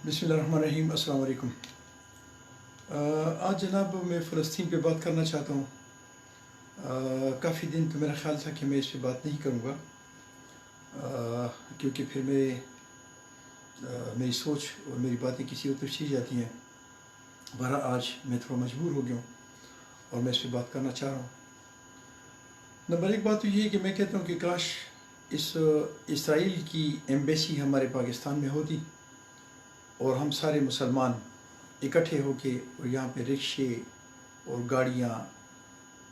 بسم اللہ الرحمن الرحیم. السلام علیکم. آج جناب میں فلسطین پہ بات کرنا چاہتا ہوں. کافی دن تو میرا خیال تھا کہ میں اس پہ بات نہیں کروں گا کیونکہ پھر میری سوچ اور میری باتیں کسی اور طرف چلی جاتی ہیں. بہرحال آج میں تھوڑا مجبور ہو گیا ہوں اور میں اس پہ بات کرنا چاہ رہا ہوں. نمبر ایک بات تو یہ ہے کہ میں کہتا ہوں کہ کاش اسرائیل کی ایمبیسی ہمارے پاکستان میں ہوتی اور ہم سارے مسلمان اکٹھے ہو کے اور یہاں پہ رکشے اور گاڑیاں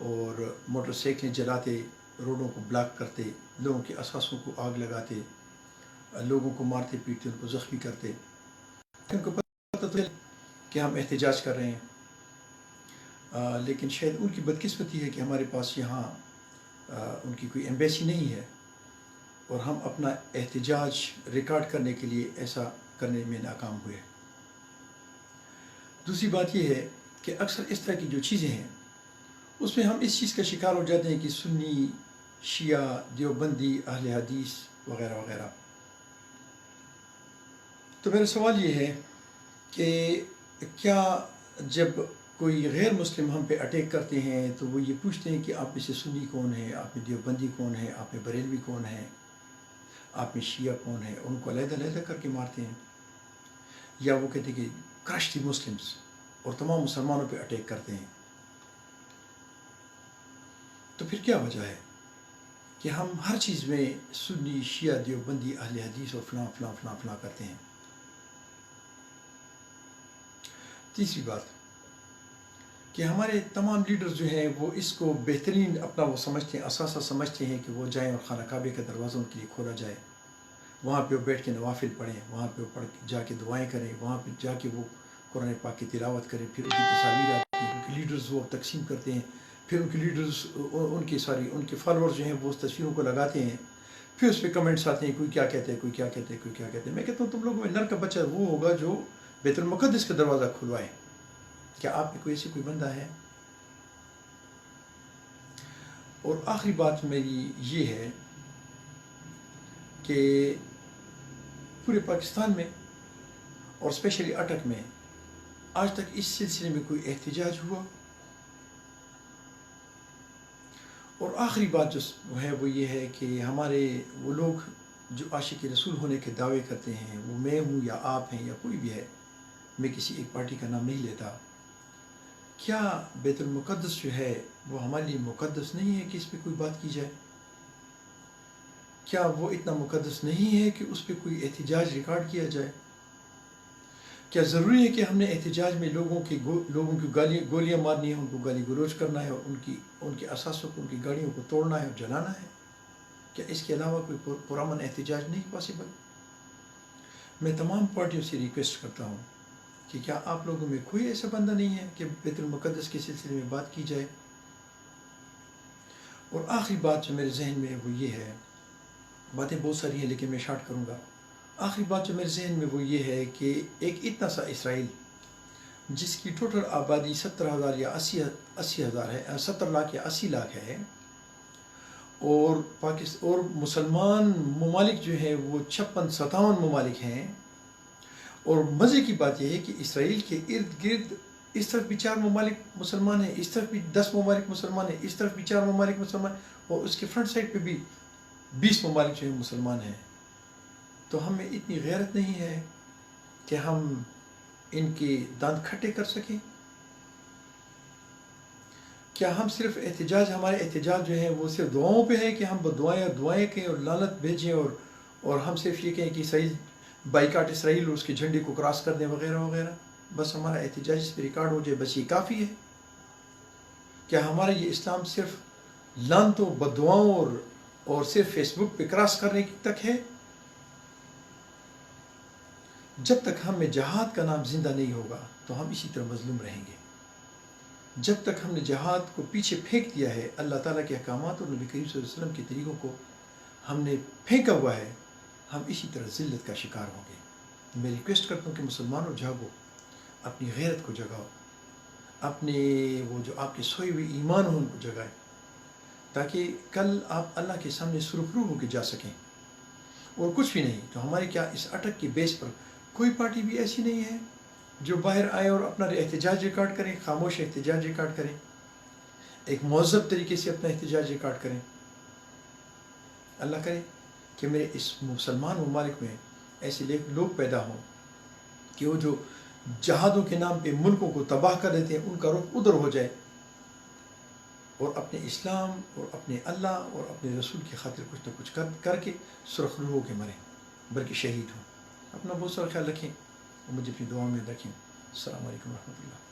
اور موٹر سائیکلیں جلاتے، روڈوں کو بلاک کرتے، لوگوں کے اثاثوں کو آگ لگاتے، لوگوں کو مارتے پیٹتے، ان کو زخمی کرتے. ان کو پتہ تو کہ ہم احتجاج کر رہے ہیں، لیکن شاید ان کی بدقسمتی ہے کہ ہمارے پاس یہاں ان کی کوئی ایمبیسی نہیں ہے اور ہم اپنا احتجاج ریکارڈ کرنے کے لیے ایسا کرنے میں ناکام ہوئے. دوسری بات یہ ہے کہ اکثر اس طرح کی جو چیزیں ہیں اس میں ہم اس چیز کا شکار ہو جاتے ہیں کہ سنی، شیعہ، دیوبندی، اہل حدیث وغیرہ وغیرہ. تو میرا سوال یہ ہے کہ کیا جب کوئی غیر مسلم ہم پہ اٹیک کرتے ہیں تو وہ یہ پوچھتے ہیں کہ آپ میں سے سنی کون ہے، آپ میں دیوبندی کون ہے، آپ میں بریلوی کون ہے، آپ میں شیعہ کون ہے، ان کو علیحدہ علیحدہ کر کے مارتے ہیں، یا وہ کہتے ہیں کہ کرش دی مسلمس اور تمام مسلمانوں پہ اٹیک کرتے ہیں. تو پھر کیا وجہ ہے کہ ہم ہر چیز میں سنی، شیعہ، دیوبندی، اہل حدیث اور فلاں فلاں فلاں فلاں کرتے ہیں. تیسری بات کہ ہمارے تمام لیڈرز جو ہیں وہ اس کو بہترین اپنا وہ سمجھتے ہیں، اثاثہ سمجھتے ہیں کہ وہ جائیں اور خانہ کعبے کا دروازہ ان کے لیے کھولا جائے، وہاں پہ وہ بیٹھ کے نوافل پڑھیں، وہاں پہ وہ جا کے دعائیں کریں، وہاں پہ جا کے وہ قرآن پاک کی تلاوت کریں. پھر ان کی تصاویر آتی ہیں، ان کے لیڈرز وہ تقسیم کرتے ہیں، پھر ان کے لیڈرز ان کے فالورز جو ہیں وہ اس تصویروں کو لگاتے ہیں، پھر اس پہ کمنٹس آتے ہیں، کوئی کیا کہتے ہیں، کوئی کیا کہتے ہیں، کوئی کیا کہتے ہیں. میں کہتا ہوں تم لوگوں میں نر کا بچہ وہ ہوگا جو بیت المقدس کا دروازہ کھلوائے. کیا آپ میں کوئی ایسی کوئی بندہ ہے؟ اور آخری بات میری یہ ہے کہ پورے پاکستان میں اور اسپیشلی اٹک میں آج تک اس سلسلے میں کوئی احتجاج ہوا؟ اور آخری بات جو ہے وہ یہ ہے کہ ہمارے وہ لوگ جو عاشق رسول ہونے کے دعوے کرتے ہیں، وہ میں ہوں یا آپ ہیں یا کوئی بھی ہے، میں کسی ایک پارٹی کا نام نہیں لیتا، کیا بیت المقدس جو ہے وہ ہمارے لیے مقدس نہیں ہے کہ اس پہ کوئی بات کی جائے؟ کیا وہ اتنا مقدس نہیں ہے کہ اس پہ کوئی احتجاج ریکارڈ کیا جائے؟ کیا ضروری ہے کہ ہم نے احتجاج میں لوگوں کی گولیاں مارنی ہیں، ان کو گالی گلوچ کرنا ہے اور ان کے اثاثوں کو، ان کی گاڑیوں کو توڑنا ہے اور جلانا ہے؟ کیا اس کے علاوہ کوئی پرامن احتجاج نہیں پاسبل؟ میں تمام پارٹیوں سے ریکویسٹ کرتا ہوں کہ کیا آپ لوگوں میں کوئی ایسا بندہ نہیں ہے کہ بیت المقدس کے سلسلے میں بات کی جائے؟ اور آخری بات جو میرے ذہن میں ہے وہ یہ ہے، باتیں بہت ساری ہیں لیکن میں شارٹ کروں گا. آخری بات جو میرے ذہن میں وہ یہ ہے کہ ایک اتنا سا اسرائیل جس کی ٹوٹل آبادی 70,000 یا 80,000 ہے، 70 لاکھ یا 80 لاکھ ہے، اور مسلمان ممالک جو ہیں وہ 56-57 ممالک ہیں. اور مزے کی بات یہ ہے کہ اسرائیل کے ارد گرد اس طرف بھی 4 ممالک مسلمان ہیں، اس طرف بھی 10 ممالک مسلمان ہیں، اس طرف بھی 4 ممالک مسلمان ہیں، اور اس کے فرنٹ سائڈ پہ بھی 20 ممالک جو ہیں مسلمان ہیں. تو ہمیں اتنی غیرت نہیں ہے کہ ہم ان کے دانت کھٹے کر سکیں؟ کیا ہم صرف ہمارے احتجاج جو ہیں وہ صرف دعاؤں پہ ہے کہ ہم دعائیں کہیں اور لعنت بھیجیں اور ہم صرف یہ کہیں کہ اسرائیل بائیکاٹ اسرائیل اور اس کے جھنڈے کو کراس کر دیں وغیرہ وغیرہ، بس ہمارا احتجاج اس پہ ریکارڈ ہو جائے، بس یہ کافی ہے؟ کیا ہمارا یہ اسلام صرف لعنتوں، بددعاؤں اور صرف فیس بک پہ کراس کرنے تک ہے؟ جب تک ہم میں جہاد کا نام زندہ نہیں ہوگا تو ہم اسی طرح مظلوم رہیں گے. جب تک ہم نے جہاد کو پیچھے پھینک دیا ہے، اللہ تعالیٰ کے احکامات اور نبی کریم صلی اللہ علیہ وسلم کے طریقوں کو ہم نے پھینکا ہوا ہے، ہم اسی طرح ذلت کا شکار ہوں گے. میں ریکویسٹ کرتا ہوں کہ مسلمانوں جاگو، اپنی غیرت کو جگاؤ، اپنے وہ جو آپ کے سوئے ہوئے ایمان ہوں ان کو جگائیں، تاکہ کل آپ اللہ کے سامنے سرخرو ہو کے جا سکیں. اور کچھ بھی نہیں تو ہمارے کیا اس اٹک کے بیس پر کوئی پارٹی بھی ایسی نہیں ہے جو باہر آئے اور اپنا احتجاج ریکارڈ کریں، خاموش احتجاج ریکارڈ کریں، ایک مہذب طریقے سے اپنا احتجاج ریکارڈ کریں۔ اللہ کرے کہ میرے اس مسلمان ممالک میں ایسے لوگ پیدا ہوں کہ وہ جو جہادوں کے نام پہ ملکوں کو تباہ کر دیتے ہیں ان کا رخ ادھر ہو جائے، اور اپنے اسلام اور اپنے اللہ اور اپنے رسول کی خاطر کچھ نہ کچھ کر کے سرخ روح ہو کے مریں، بلکہ شہید ہوں۔ اپنا بہت سارا خیال رکھیں اور مجھے اپنی دعاؤں میں رکھیں۔ السلام علیکم ورحمۃ اللہ۔